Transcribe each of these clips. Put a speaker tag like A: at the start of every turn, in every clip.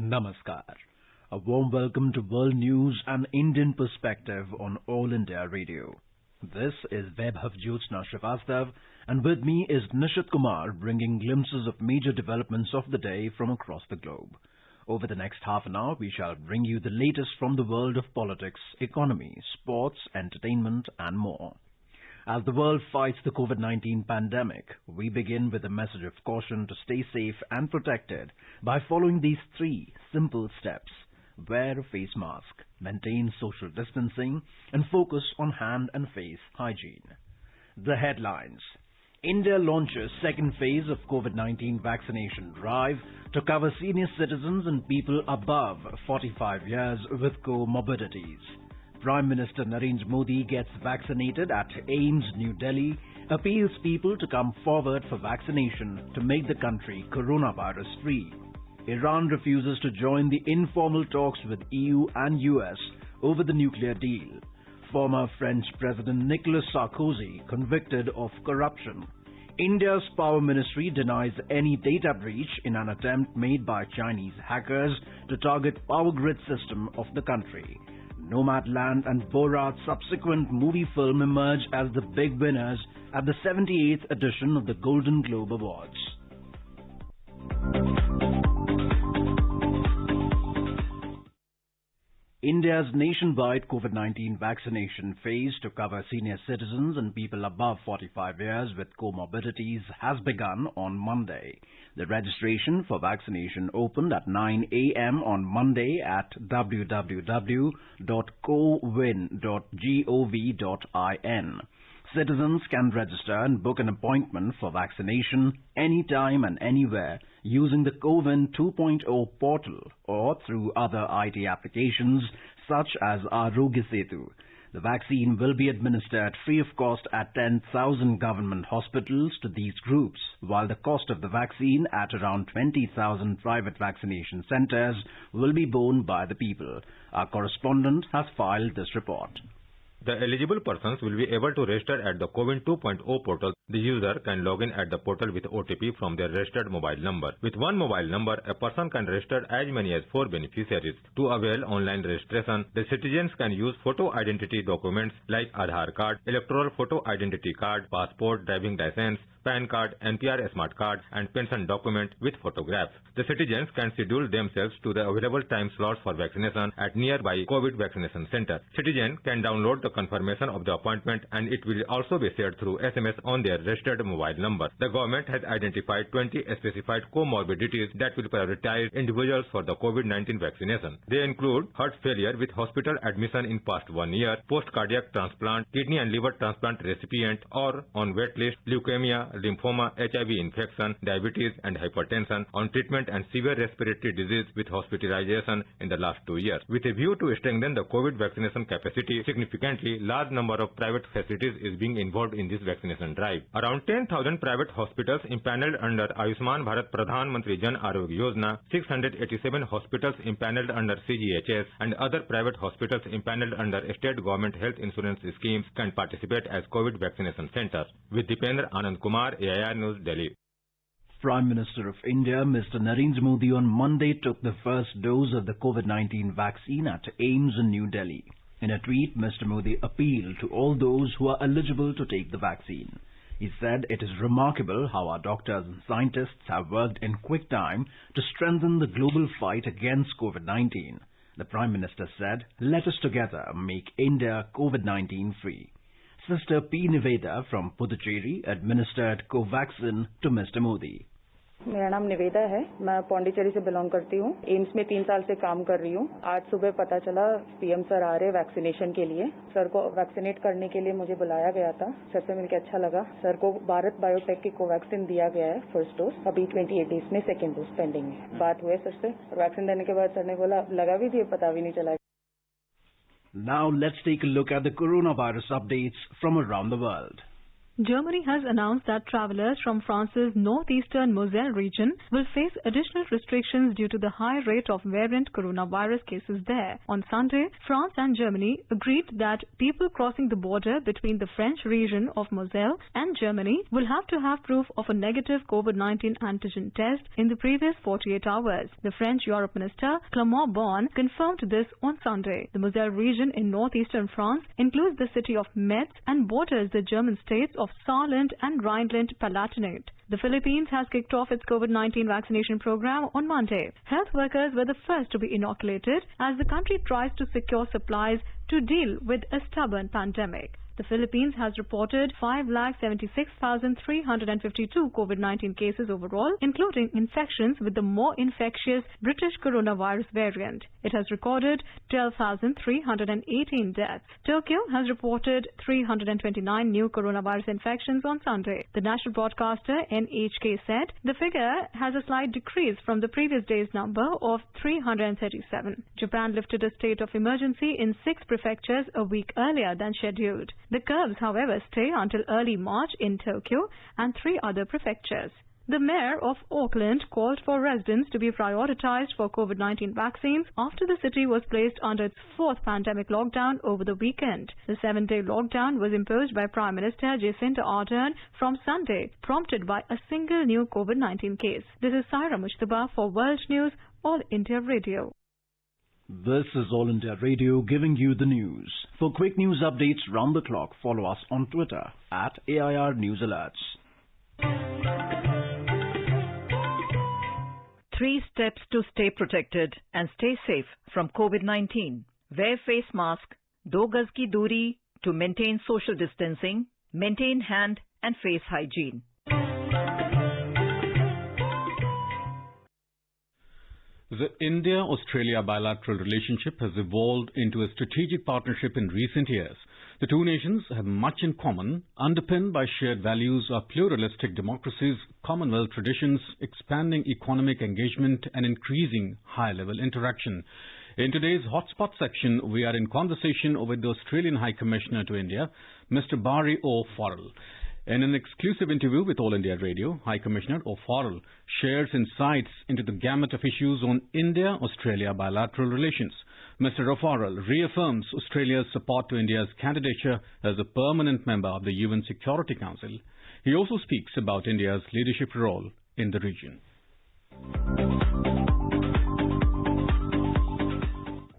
A: Namaskar. A warm welcome to World News and Indian Perspective on All India Radio. This is Vaibhav Jyotsna Srivastav, and with me is Nishit Kumar, bringing glimpses of major developments of the day from across the globe. Over the next half an hour, we shall bring you the latest from the world of politics, economy, sports, entertainment, and more. As the world fights the COVID-19 pandemic, we begin with a message of caution to stay safe and protected by following these 3 simple steps. Wear a face mask, maintain social distancing, and focus on hand and face hygiene. The headlines. India launches second phase of COVID-19 vaccination drive to cover senior citizens and people above 45 years with comorbidities. Prime Minister Narendra Modi gets vaccinated at AIIMS, New Delhi, appeals people to come forward for vaccination to make the country coronavirus-free. Iran refuses to join the informal talks with EU and US over the nuclear deal. Former French President Nicolas Sarkozy convicted of corruption. India's Power Ministry denies any data breach in an attempt made by Chinese hackers to target power grid system of the country. Nomadland and Borat's subsequent movie film emerge as the big winners at the 78th edition of the Golden Globe Awards. India's nationwide COVID-19 vaccination phase to cover senior citizens and people above 45 years with comorbidities has begun on Monday. The registration for vaccination opened at 9 a.m. on Monday at www.cowin.gov.in. Citizens can register and book an appointment for vaccination anytime and anywhere using the CoWIN 2.0 portal or through other IT applications such as Arogya Setu. The vaccine will be administered free of cost at 10,000 government hospitals to these groups, while the cost of the vaccine at around 20,000 private vaccination centers will be borne by the people. Our correspondent has filed this report.
B: The eligible persons will be able to register at the CoWIN 2.0 portal. The user can log in at the portal with OTP from their registered mobile number. With one mobile number, a person can register as many as 4 beneficiaries. To avail online registration, the citizens can use photo identity documents like Aadhaar card, electoral photo identity card, passport, driving license, PAN card, NPR smart card, and pension document with photographs. The citizens can schedule themselves to the available time slots for vaccination at nearby COVID vaccination center. Citizens can download the confirmation of the appointment, and it will also be shared through SMS on their registered mobile number. The government has identified 20 specified comorbidities that will prioritize individuals for the COVID-19 vaccination. They include heart failure with hospital admission in past 1 year, post-cardiac transplant, kidney and liver transplant recipient, or on wait list, leukemia, lymphoma, HIV infection, diabetes and hypertension, on treatment and severe respiratory disease with hospitalization in the last 2 years. With a view to strengthen the COVID vaccination capacity significantly, large number of private facilities is being involved in this vaccination drive. Around 10,000 private hospitals impaneled under Ayushman Bharat Pradhan Mantri Jan Arogya Yojana, 687 hospitals impaneled under CGHS, and other private hospitals impaneled under state government health insurance schemes can participate as COVID vaccination centers. With Dipendra Anand Kumar, AIR News, Delhi.
A: Prime Minister of India, Mr. Narendra Modi, on Monday took the first dose of the COVID-19 vaccine at AIIMS in New Delhi. In a tweet, Mr. Modi appealed to all those who are eligible to take the vaccine. He said it is remarkable how our doctors and scientists have worked in quick time to strengthen the global fight against COVID-19. The Prime Minister said, "Let us together make India COVID-19 free." Sister P. Niveda from Puducherry administered Covaxin to Mr. Modi.
C: मेरा नाम निवेदा है। मैं पौंडीचेरी से belong करती हूँ। AIIMS में 3 साल से काम कर रही हूँ। आज सुबह पता चला पीएम सर आ रहे वैक्सीनेशन के लिए। सर को वैक्सीनेट करने के लिए मुझे बुलाया गया था। सर से मिलकर अच्छा लगा। सर को भारत बायोटेक की कोवैक्सीन दिया गया है फर्स्ट डोज। अभी 28 डेज में सेकेंड डोज पेंडिंग है। बात हुई सर से। वैक्सीन देने के बाद सर ने बोला लगा भी दिए, पता भी नहीं चला।
A: Now let's take a look at the coronavirus updates from around the world.
D: Germany has announced that travelers from France's northeastern Moselle region will face additional restrictions due to the high rate of variant coronavirus cases there. On Sunday, France and Germany agreed that people crossing the border between the French region of Moselle and Germany will have to have proof of a negative COVID-19 antigen test in the previous 48 hours. The French Europe Minister Clément Beaune confirmed this on Sunday. The Moselle region in northeastern France includes the city of Metz and borders the German states of Saarland and Rhineland-Palatinate. The Philippines has kicked off its COVID-19 vaccination program on Monday. Health workers were the first to be inoculated as the country tries to secure supplies to deal with a stubborn pandemic. The Philippines has reported 5,76,352 COVID-19 cases overall, including infections with the more infectious British coronavirus variant. It has recorded 12,318 deaths. Tokyo has reported 329 new coronavirus infections on Sunday. The national broadcaster NHK said the figure has a slight decrease from the previous day's number of 337. Japan lifted a state of emergency in 6 prefectures a week earlier than scheduled. The curbs, however, stay until early March in Tokyo and 3 other prefectures. The mayor of Auckland called for residents to be prioritized for COVID-19 vaccines after the city was placed under its 4th pandemic lockdown over the weekend. The 7-day lockdown was imposed by Prime Minister Jacinda Ardern from Sunday, prompted by a single new COVID-19 case. This is Saira Mushtaba for World News, All India Radio.
A: This is All India Radio giving you the news. For quick news updates round the clock, follow us on Twitter at AIR News Alerts.
E: 3 steps to stay protected and stay safe from COVID-19. Wear face mask, 2 gaz ki duri to maintain social distancing, maintain hand and face hygiene.
F: The India-Australia bilateral relationship has evolved into a strategic partnership in recent years. The two nations have much in common, underpinned by shared values of pluralistic democracies, Commonwealth traditions, expanding economic engagement and increasing high-level interaction. In today's Hotspot section, we are in conversation with the Australian High Commissioner to India, Mr. Barry O'Farrell. In an exclusive interview with All India Radio, High Commissioner O'Farrell shares insights into the gamut of issues on India-Australia bilateral relations. Mr. O'Farrell reaffirms Australia's support to India's candidature as a permanent member of the UN Security Council. He also speaks about India's leadership role in the region.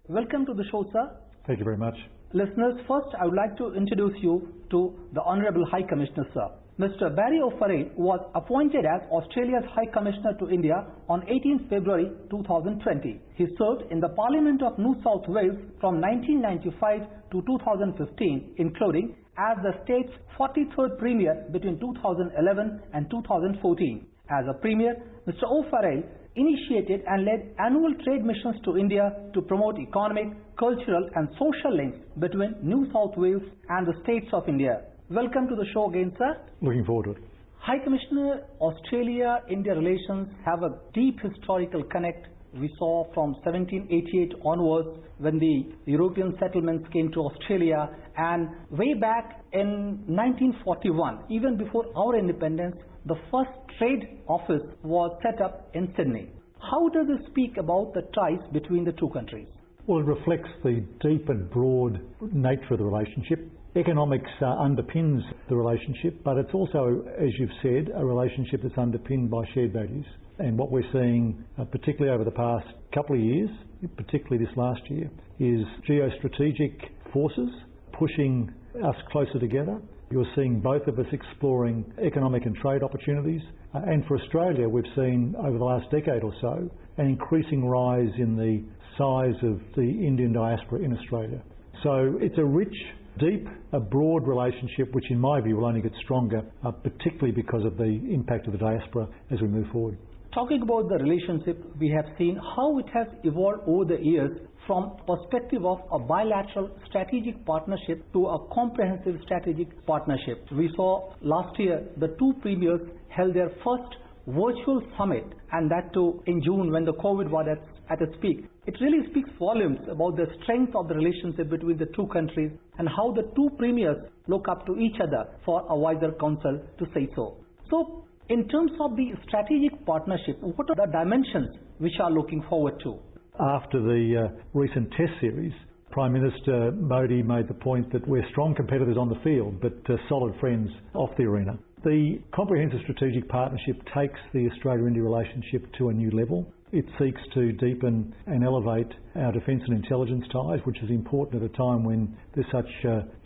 G: Welcome to the show, sir.
H: Thank you very much.
G: Listeners, first I would like to introduce you to the Honourable High Commissioner, sir. Mr. Barry O'Farrell was appointed as Australia's High Commissioner to India on 18 February 2020. He served in the Parliament of New South Wales from 1995 to 2015, including as the state's 43rd Premier between 2011 and 2014. As a Premier, Mr. O'Farrell initiated and led annual trade missions to India to promote economic, cultural and social links between New South Wales and the states of India. Welcome to the show again, sir.
H: Looking forward to it.
G: High Commissioner, Australia-India relations have a deep historical connect. We saw from 1788 onwards when the European settlements came to Australia, and way back in 1941, even before our independence, the first trade office was set up in Sydney. How does it speak about the ties between the two countries?
H: Well, it reflects the deep and broad nature of the relationship. Economics underpins the relationship, but it's also, as you've said, a relationship that's underpinned by shared values. And what we're seeing, particularly over the past couple of years, particularly this last year, is geostrategic forces pushing us closer together. You're seeing both of us exploring economic and trade opportunities. And for Australia, we've seen over the last decade or so an increasing rise in the size of the Indian diaspora in Australia. So it's a rich, deep, a broad relationship which in my view will only get stronger, particularly because of the impact of the diaspora as we move forward.
G: Talking about the relationship, we have seen how it has evolved over the years from perspective of a bilateral strategic partnership to a comprehensive strategic partnership. We saw last year the two premiers held their first virtual summit, and that too in June when the COVID was at at its peak. It really speaks volumes about the strength of the relationship between the two countries and how the two premiers look up to each other for a wiser counsel, to say so. So, in terms of the strategic partnership, what are the dimensions which are looking forward to?
H: After the recent test series, Prime Minister Modi made the point that we're strong competitors on the field but solid friends off the arena. The Comprehensive Strategic Partnership takes the Australia-India relationship to a new level. It seeks to deepen and elevate our defence and intelligence ties, which is important at a time when there's such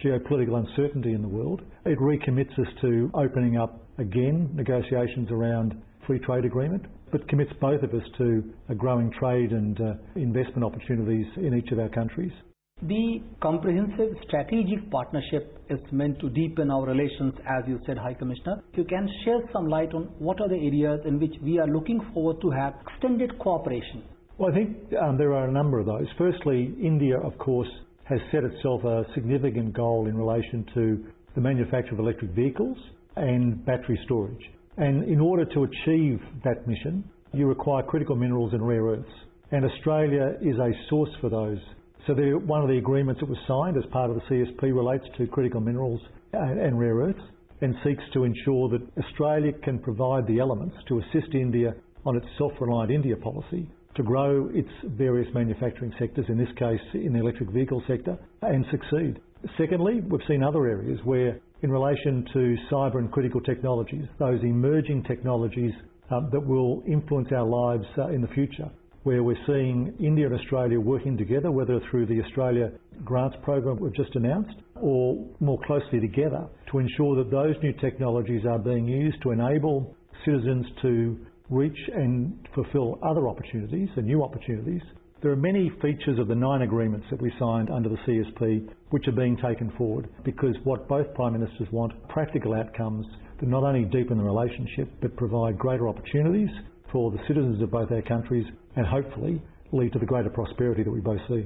H: geopolitical uncertainty in the world. It recommits us to opening up again negotiations around free trade agreement, but commits both of us to a growing trade and investment opportunities in each of our countries.
G: The Comprehensive Strategic Partnership is meant to deepen our relations, as you said, High Commissioner. If you can share some light on what are the areas in which we are looking forward to have extended cooperation?
H: Well, I think there are a number of those. Firstly, India, of course, has set itself a significant goal in relation to the manufacture of electric vehicles and battery storage. And in order to achieve that mission, you require critical minerals and rare earths. And Australia is a source for those. So one of the agreements that was signed as part of the CSP relates to critical minerals and rare earths and seeks to ensure that Australia can provide the elements to assist India on its self-reliant India policy to grow its various manufacturing sectors, in this case in the electric vehicle sector, and succeed. Secondly, we've seen other areas where, in relation to cyber and critical technologies, those emerging technologies that will influence our lives in the future, where we're seeing India and Australia working together, whether through the Australia Grants Program we've just announced, or more closely together to ensure that those new technologies are being used to enable citizens to reach and fulfil other opportunities and new opportunities. There are many features of the 9 agreements that we signed under the CSP which are being taken forward, because what both Prime Ministers want, practical outcomes that not only deepen the relationship but provide greater opportunities for the citizens of both our countries and hopefully lead to the greater prosperity that we both see.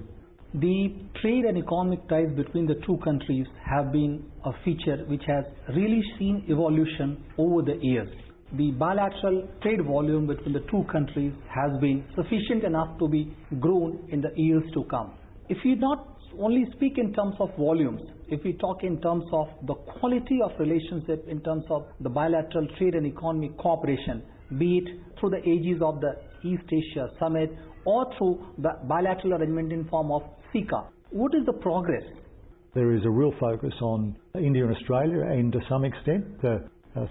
G: The trade and economic ties between the two countries have been a feature which has really seen evolution over the years. The bilateral trade volume between the two countries has been sufficient enough to be grown in the years to come. If we not only speak in terms of volumes, if we talk in terms of the quality of relationship, in terms of the bilateral trade and economic cooperation, be it through the aegis of the East Asia Summit or through the bilateral arrangement in form of SICA, what is the progress?
H: There is a real focus on India and Australia, and to some extent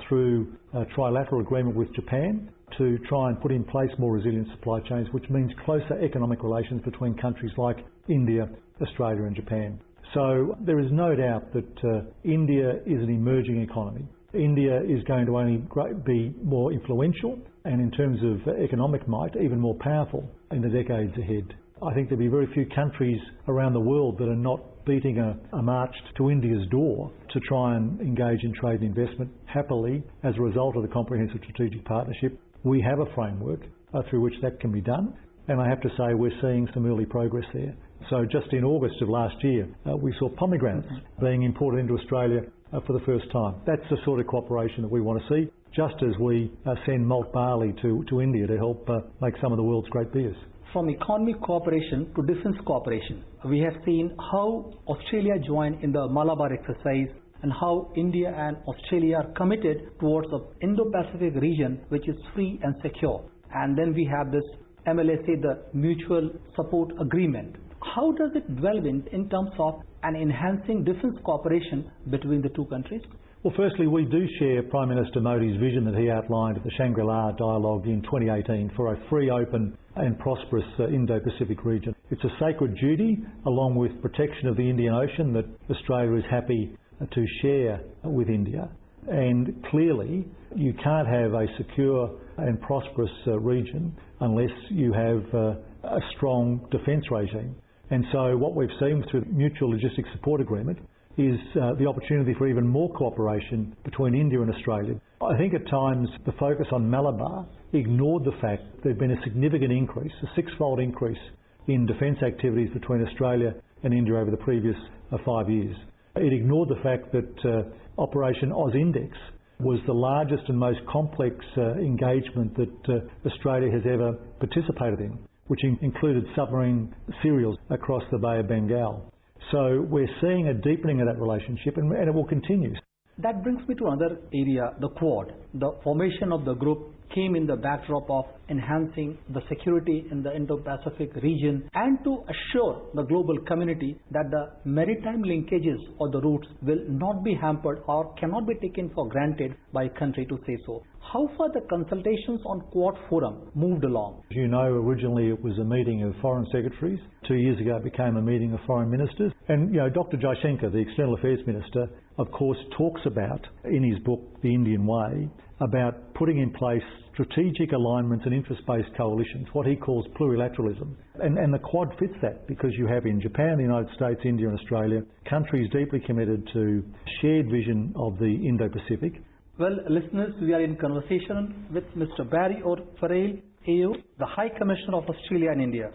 H: through a trilateral agreement with Japan to try and put in place more resilient supply chains, which means closer economic relations between countries like India, Australia and Japan. So there is no doubt that India is an emerging economy. India is going to only be more influential and, in terms of economic might, even more powerful in the decades ahead. I think there'll be very few countries around the world that are not beating a march to India's door to try and engage in trade and investment. Happily, as a result of the Comprehensive Strategic Partnership, we have a framework through which that can be done, and I have to say we're seeing some early progress there. So just in August of last year, we saw pomegranates being imported into Australia for the first time. That's the sort of cooperation that we want to see, just as we send malt barley to India to help make some of the world's great beers.
G: From economic cooperation to defence cooperation, we have seen how Australia joined in the Malabar exercise and how India and Australia are committed towards the Indo-Pacific region, which is free and secure. And then we have this MLSA, the Mutual Support Agreement. How does it delve in terms of an enhancing defence cooperation between the two countries?
H: Well, firstly, we do share Prime Minister Modi's vision that he outlined at the Shangri-La Dialogue in 2018 for a free, open and prosperous Indo-Pacific region. It's a sacred duty, along with protection of the Indian Ocean, that Australia is happy to share with India. And clearly, you can't have a secure and prosperous region unless you have a strong defence regime. And so what we've seen through the Mutual Logistics Support Agreement is the opportunity for even more cooperation between India and Australia. I think at times the focus on Malabar ignored the fact that there'd been a significant increase, a 6-fold increase in defence activities between Australia and India over the previous 5 years. It ignored the fact that Operation AusIndex was the largest and most complex engagement that Australia has ever participated in. which included submarine serials across the Bay of Bengal. So we're seeing a deepening of that relationship, and it will continue.
G: That brings me to another area, the Quad. The formation of the group came in the backdrop of enhancing the security in the Indo-Pacific region and to assure the global community that the maritime linkages or the routes will not be hampered or cannot be taken for granted by a country to say so. How far the consultations on Quad Forum moved along?
H: As you know, originally it was a meeting of foreign secretaries. 2 years ago it became a meeting of foreign ministers. And, Dr. Jaishankar, the External Affairs Minister, of course, talks about, in his book, The Indian Way, about putting in place strategic alignments and interest-based coalitions, what he calls plurilateralism. And the Quad fits that because you have in Japan, the United States, India and Australia, countries deeply committed to shared vision of the Indo-Pacific.
G: Well, listeners, we are in conversation with Mr. Barry O'Farrell, AO, the High Commissioner of Australia and India.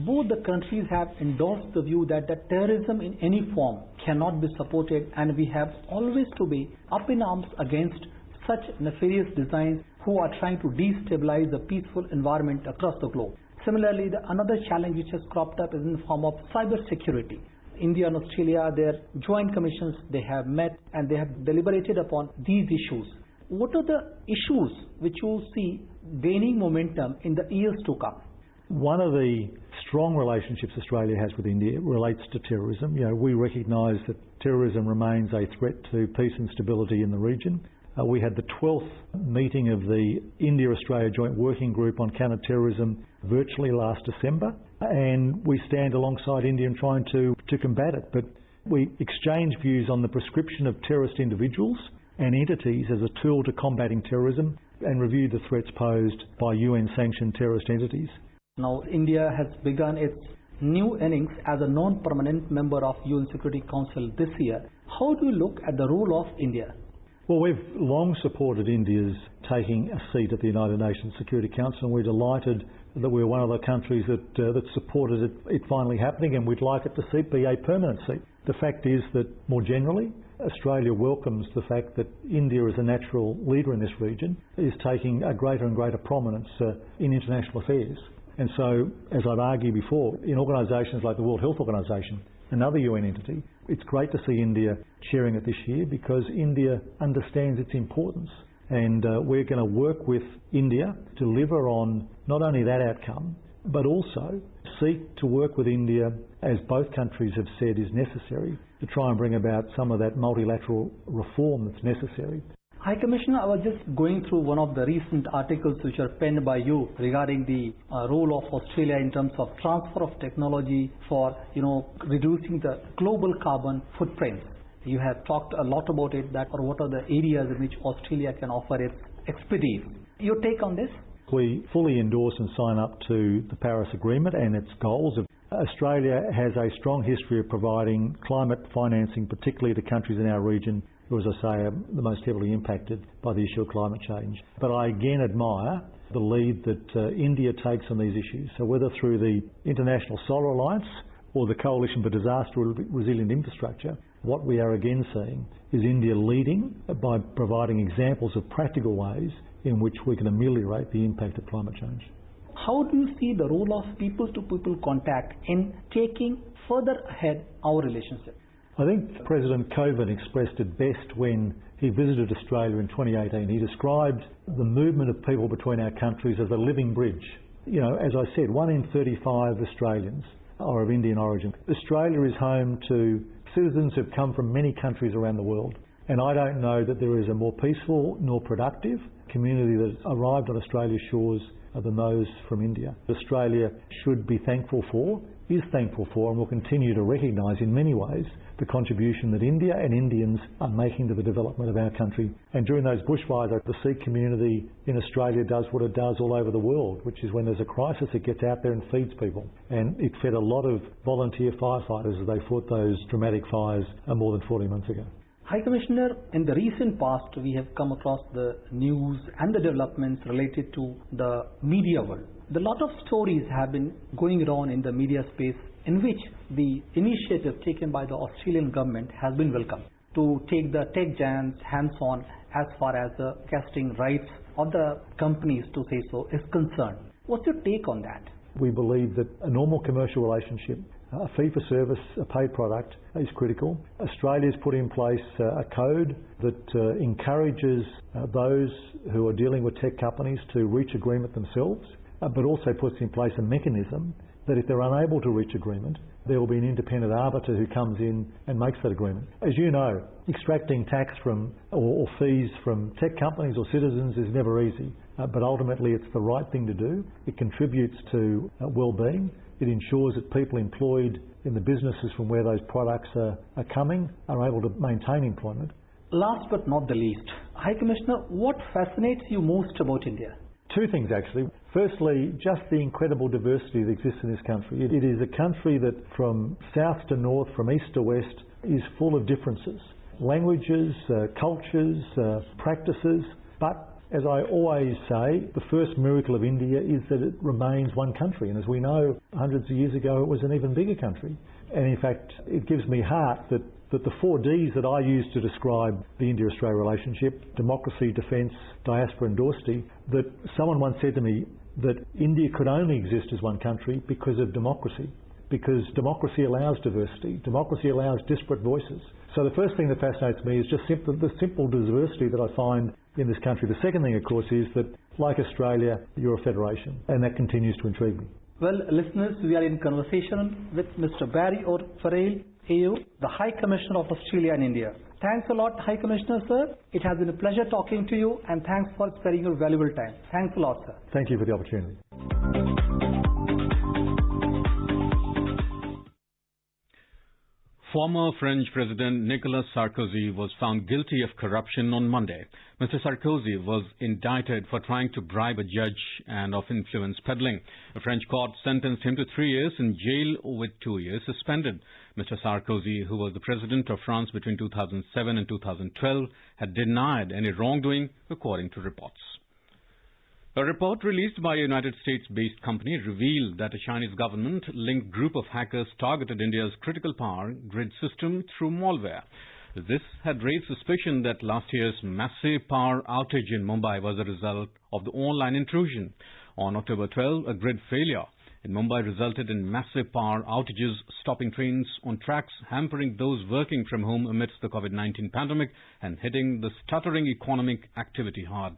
G: Both the countries have endorsed the view that the terrorism in any form cannot be supported, and we have always to be up in arms against such nefarious designs who are trying to destabilize the peaceful environment across the globe. Similarly, another challenge which has cropped up is in the form of cyber security. India and Australia, their joint commissions, they have met and they have deliberated upon these issues. What are the issues which you see gaining momentum in the years to come?
H: One of the strong relationships Australia has with India relates to terrorism. We recognise that terrorism remains a threat to peace and stability in the region. We had the 12th meeting of the India-Australia Joint Working Group on Counter-Terrorism virtually last December, and we stand alongside India in trying to combat it. But we exchange views on the prescription of terrorist individuals and entities as a tool to combating terrorism and review the threats posed by UN-sanctioned terrorist entities.
G: Now, India has begun its new innings as a non-permanent member of UN Security Council this year. How do you look at the role of India?
H: Well, we've long supported India's taking a seat at the United Nations Security Council, and we're delighted that we're one of the countries that supported it finally happening, and we'd like it to be a permanent seat. The fact is that, more generally, Australia welcomes the fact that India, as a natural leader in this region, is taking a greater and greater prominence in international affairs. And so, as I've argued before, in organisations like the World Health Organisation, another UN entity, it's great to see India chairing it this year because India understands its importance. And we're going to work with India to deliver on not only that outcome, but also seek to work with India, as both countries have said is necessary, to try and bring about some of that multilateral reform that's necessary.
G: High Commissioner, I was just going through one of the recent articles which are penned by you regarding the role of Australia in terms of transfer of technology for, reducing the global carbon footprint. You have talked a lot about it, what are the areas in which Australia can offer its expertise. Your take on this?
H: We fully endorse and sign up to the Paris Agreement and its goals. Australia has a strong history of providing climate financing, particularly to countries in our region who, as I say, are the most heavily impacted by the issue of climate change. But I again admire the lead that India takes on these issues. So whether through the International Solar Alliance or the Coalition for Disaster Resilient Infrastructure, what we are again seeing is India leading by providing examples of practical ways in which we can ameliorate the impact of climate change.
G: How do you see the role of people-to-people contact in taking further ahead our relationship?
H: I think President Kovan expressed it best when he visited Australia in 2018. He described the movement of people between our countries as a living bridge. As I said, 1 in 35 Australians are of Indian origin. Australia is home to citizens who've come from many countries around the world. And I don't know that there is a more peaceful nor productive community that has arrived on Australia's shores than those from India. Australia should be thankful for, is thankful for, and will continue to recognise in many ways the contribution that India and Indians are making to the development of our country. And during those bushfires, the Sikh community in Australia does what it does all over the world, which is when there's a crisis, it gets out there and feeds people. And it fed a lot of volunteer firefighters as they fought those dramatic fires more than 40 months ago.
G: High Commissioner, in the recent past, we have come across the news and the developments related to the media world. A lot of stories have been going around in the media space in which the initiative taken by the Australian government has been welcomed to take the tech giants hands-on as far as the casting rights of the companies, to say so, is concerned. What's your take on that?
H: We believe that a normal commercial relationship, a fee for service, a paid product, is critical. Australia's put in place a code that encourages those who are dealing with tech companies to reach agreement themselves, but also puts in place a mechanism that if they're unable to reach agreement, there will be an independent arbiter who comes in and makes that agreement. As you know, extracting tax from or fees from tech companies or citizens is never easy, but ultimately it's the right thing to do. It contributes to well-being. It ensures that people employed in the businesses from where those products are coming are able to maintain employment.
G: Last but not the least, High Commissioner, what fascinates you most about India?
H: Two things actually. Firstly, just the incredible diversity that exists in this country. It is a country that from south to north, from east to west, is full of differences. Languages, cultures, practices, but as I always say, the first miracle of India is that it remains one country, and as we know, hundreds of years ago it was an even bigger country. And in fact, it gives me heart that the 4 Ds that I use to describe the India-Australia relationship, democracy, defence, diaspora and doorstay, that someone once said to me that India could only exist as one country because of democracy, because democracy allows diversity, democracy allows disparate voices. So the first thing that fascinates me is just the simple diversity that I find in this country. The second thing, of course, is that, like Australia, you're a federation, and that continues to intrigue me.
G: Well, listeners, we are in conversation with Mr. Barry O'Farrell, AU, the High Commissioner of Australia and India. Thanks a lot, High Commissioner, sir. It has been a pleasure talking to you, and thanks for sparing your valuable time. Thanks a lot, sir.
H: Thank you for the opportunity.
F: Former French President Nicolas Sarkozy was found guilty of corruption on Monday. Mr. Sarkozy was indicted for trying to bribe a judge and of influence peddling. A French court sentenced him to 3 years in jail with 2 years suspended. Mr. Sarkozy, who was the president of France between 2007 and 2012, had denied any wrongdoing, according to reports. A report released by a United States-based company revealed that a Chinese government-linked group of hackers targeted India's critical power grid system through malware. This had raised suspicion that last year's massive power outage in Mumbai was a result of the online intrusion. On October 12, a grid failure in Mumbai resulted in massive power outages, stopping trains on tracks, hampering those working from home amidst the COVID-19 pandemic, and hitting the stuttering economic activity hard.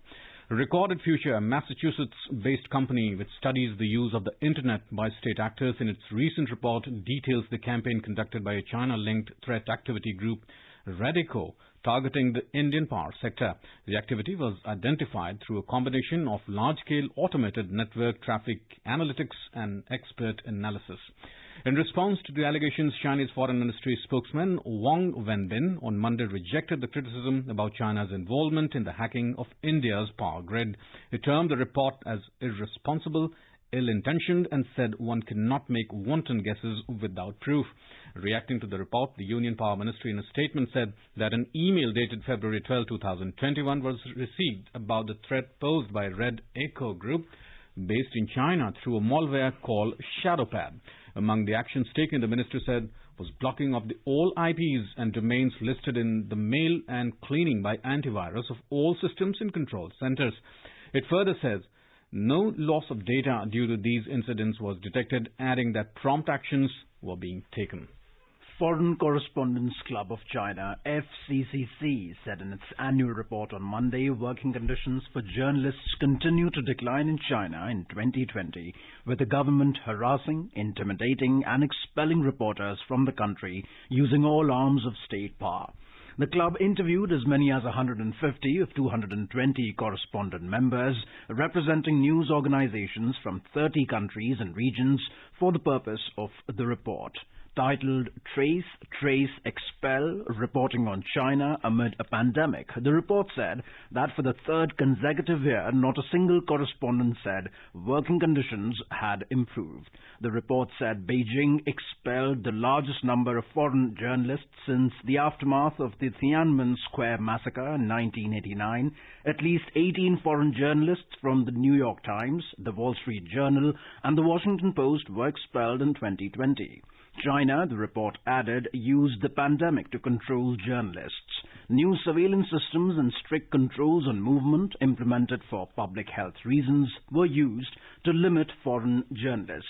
F: Recorded Future, a Massachusetts-based company which studies the use of the internet by state actors, in its recent report details the campaign conducted by a China-linked threat activity group, Radico, targeting the Indian power sector. The activity was identified through a combination of large-scale automated network traffic analytics and expert analysis. In response to the allegations, Chinese Foreign Ministry spokesman Wang Wenbin on Monday rejected the criticism about China's involvement in the hacking of India's power grid. He termed the report as irresponsible, ill-intentioned, and said one cannot make wanton guesses without proof. Reacting to the report, the Union Power Ministry in a statement said that an email dated February 12, 2021 was received about the threat posed by Red Echo Group based in China through a malware called Shadowpad. Among the actions taken, the minister said, was blocking of all IPs and domains listed in the mail and cleaning by antivirus of all systems and control centers. It further says, no loss of data due to these incidents was detected, adding that prompt actions were being taken.
A: Foreign Correspondents Club of China, FCCC, said in its annual report on Monday working conditions for journalists continue to decline in China in 2020, with the government harassing, intimidating and expelling reporters from the country using all arms of state power. The club interviewed as many as 150 of 220 correspondent members, representing news organizations from 30 countries and regions for the purpose of the report. Titled Trace, Expel, Reporting on China Amid a Pandemic, the report said that for the third consecutive year, not a single correspondent said working conditions had improved. The report said Beijing expelled the largest number of foreign journalists since the aftermath of the Tiananmen Square massacre in 1989. At least 18 foreign journalists from the New York Times, the Wall Street Journal, and the Washington Post were expelled in 2020. China, the report added, used the pandemic to control journalists. New surveillance systems and strict controls on movement implemented for public health reasons were used to limit foreign journalists.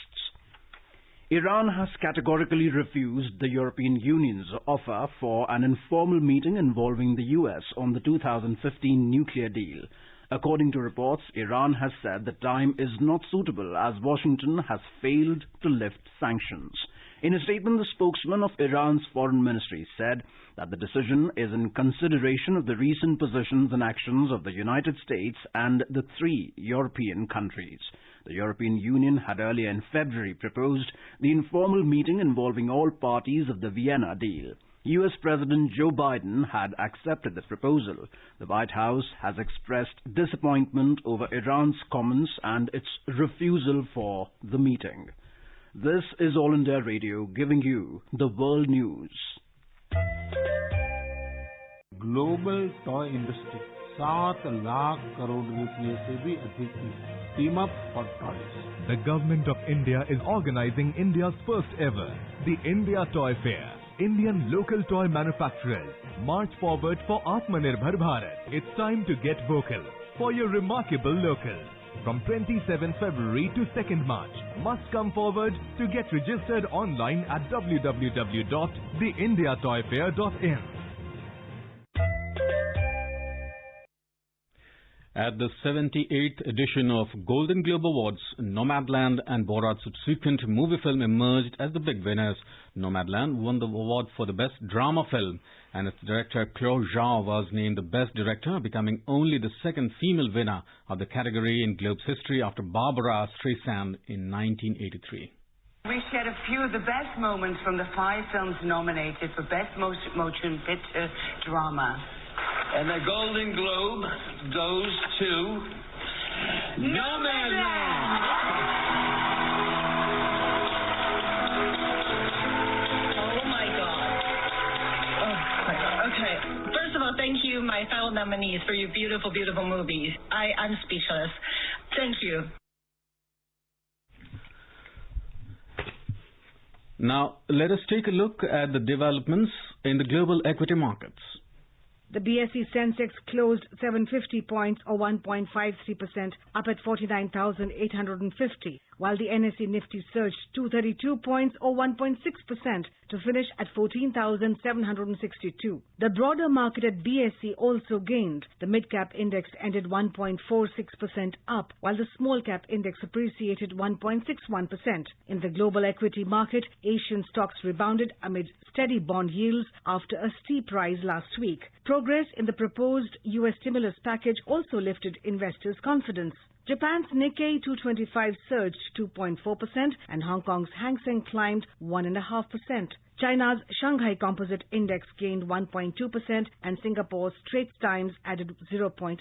A: Iran has categorically refused the European Union's offer for an informal meeting involving the US on the 2015 nuclear deal. According to reports, Iran has said the time is not suitable as Washington has failed to lift sanctions. In a statement, the spokesman of Iran's foreign ministry said that the decision is in consideration of the recent positions and actions of the United States and the 3 European countries. The European Union had earlier in February proposed the informal meeting involving all parties of the Vienna deal. US President Joe Biden had accepted the proposal. The White House has expressed disappointment over Iran's comments and its refusal for the meeting. This is All India Radio giving you the world news.
I: Global toy industry 7 lakh crore रुपए से भी अधिक की है. Team up for toys.
J: The Government of India is organizing India's first ever, the India Toy Fair. Indian local toy manufacturers march forward for Atmanirbhar Bharat. It's time to get vocal for your remarkable local. From 27 February to 2nd March, must come forward to get registered online at www.theindiatoyfair.in.
F: At the 78th edition of Golden Globe Awards, Nomadland and Borat's subsequent movie film emerged as the big winners. Nomadland won the award for the best drama film, and its director Chloe Zhao was named the best director, becoming only the second female winner of the category in Globe's history after Barbara Streisand in 1983.
K: We shared a few of the best moments from the 5 films nominated for Best Motion Picture Drama.
L: And the Golden Globe goes to Nomadland.
M: Oh my God. Okay. First of all, thank you, my fellow nominees, for your beautiful, beautiful movies. I'm speechless. Thank you.
F: Now, let us take a look at the developments in the global equity markets.
N: The BSE Sensex closed 750 points or 1.53% up at 49,850, while the NSE Nifty surged 232 points or 1.6% to finish at 14,762. The broader market at BSE also gained. The mid-cap index ended 1.46% up, while the small-cap index appreciated 1.61%. In the global equity market, Asian stocks rebounded amid steady bond yields after a steep rise last week. Progress in the proposed U.S. stimulus package also lifted investors' confidence. Japan's Nikkei 225 surged 2.4% and Hong Kong's Hang Seng climbed 1.5%. China's Shanghai Composite Index gained 1.2% and Singapore's Straits Times added 0.8%.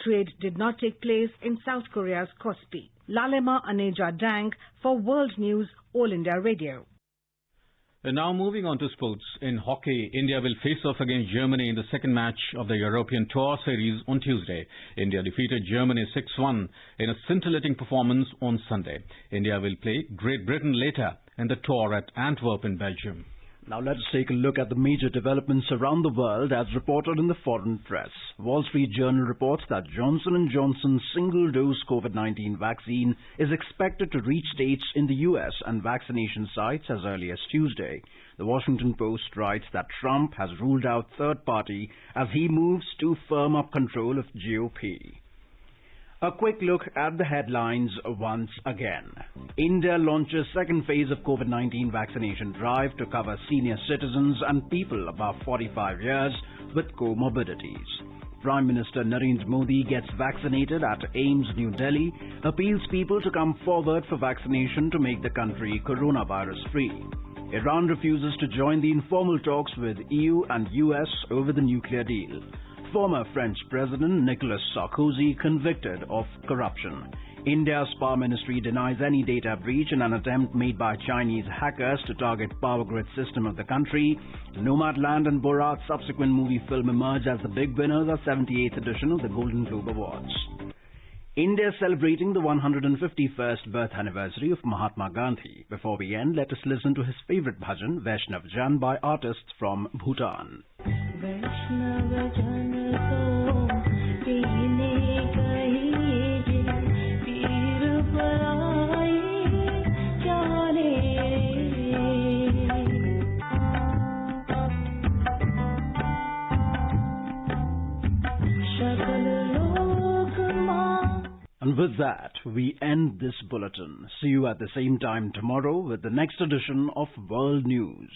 N: Trade did not take place in South Korea's Kospi. Lalema Aneja Dang for World News, All India Radio.
F: And now moving on to sports. In hockey, India will face off against Germany in the second match of the European Tour Series on Tuesday. India defeated Germany 6-1 in a scintillating performance on Sunday. India will play Great Britain later in the tour at Antwerp in Belgium.
A: Now let us take a look at the major developments around the world as reported in the foreign press. Wall Street Journal reports that Johnson & Johnson's single-dose COVID-19 vaccine is expected to reach states in the U.S. and vaccination sites as early as Tuesday. The Washington Post writes that Trump has ruled out third party as he moves to firm up control of GOP. A quick look at the headlines once again. India launches second phase of COVID-19 vaccination drive to cover senior citizens and people above 45 years with comorbidities. Prime Minister Narendra Modi gets vaccinated at AIIMS New Delhi, appeals people to come forward for vaccination to make the country coronavirus-free. Iran refuses to join the informal talks with EU and US over the nuclear deal. Former French President Nicolas Sarkozy convicted of corruption. India's power ministry denies any data breach in an attempt made by Chinese hackers to target power grid system of the country. Nomadland and Borat's subsequent movie film emerged as the big winners of 78th edition of the Golden Globe Awards. India is celebrating the 151st birth anniversary of Mahatma Gandhi. Before we end, let us listen to his favorite bhajan, Vaishnav Jan, by artists from Bhutan. And with that, we end this bulletin. See you at the same time tomorrow with the next edition of World News.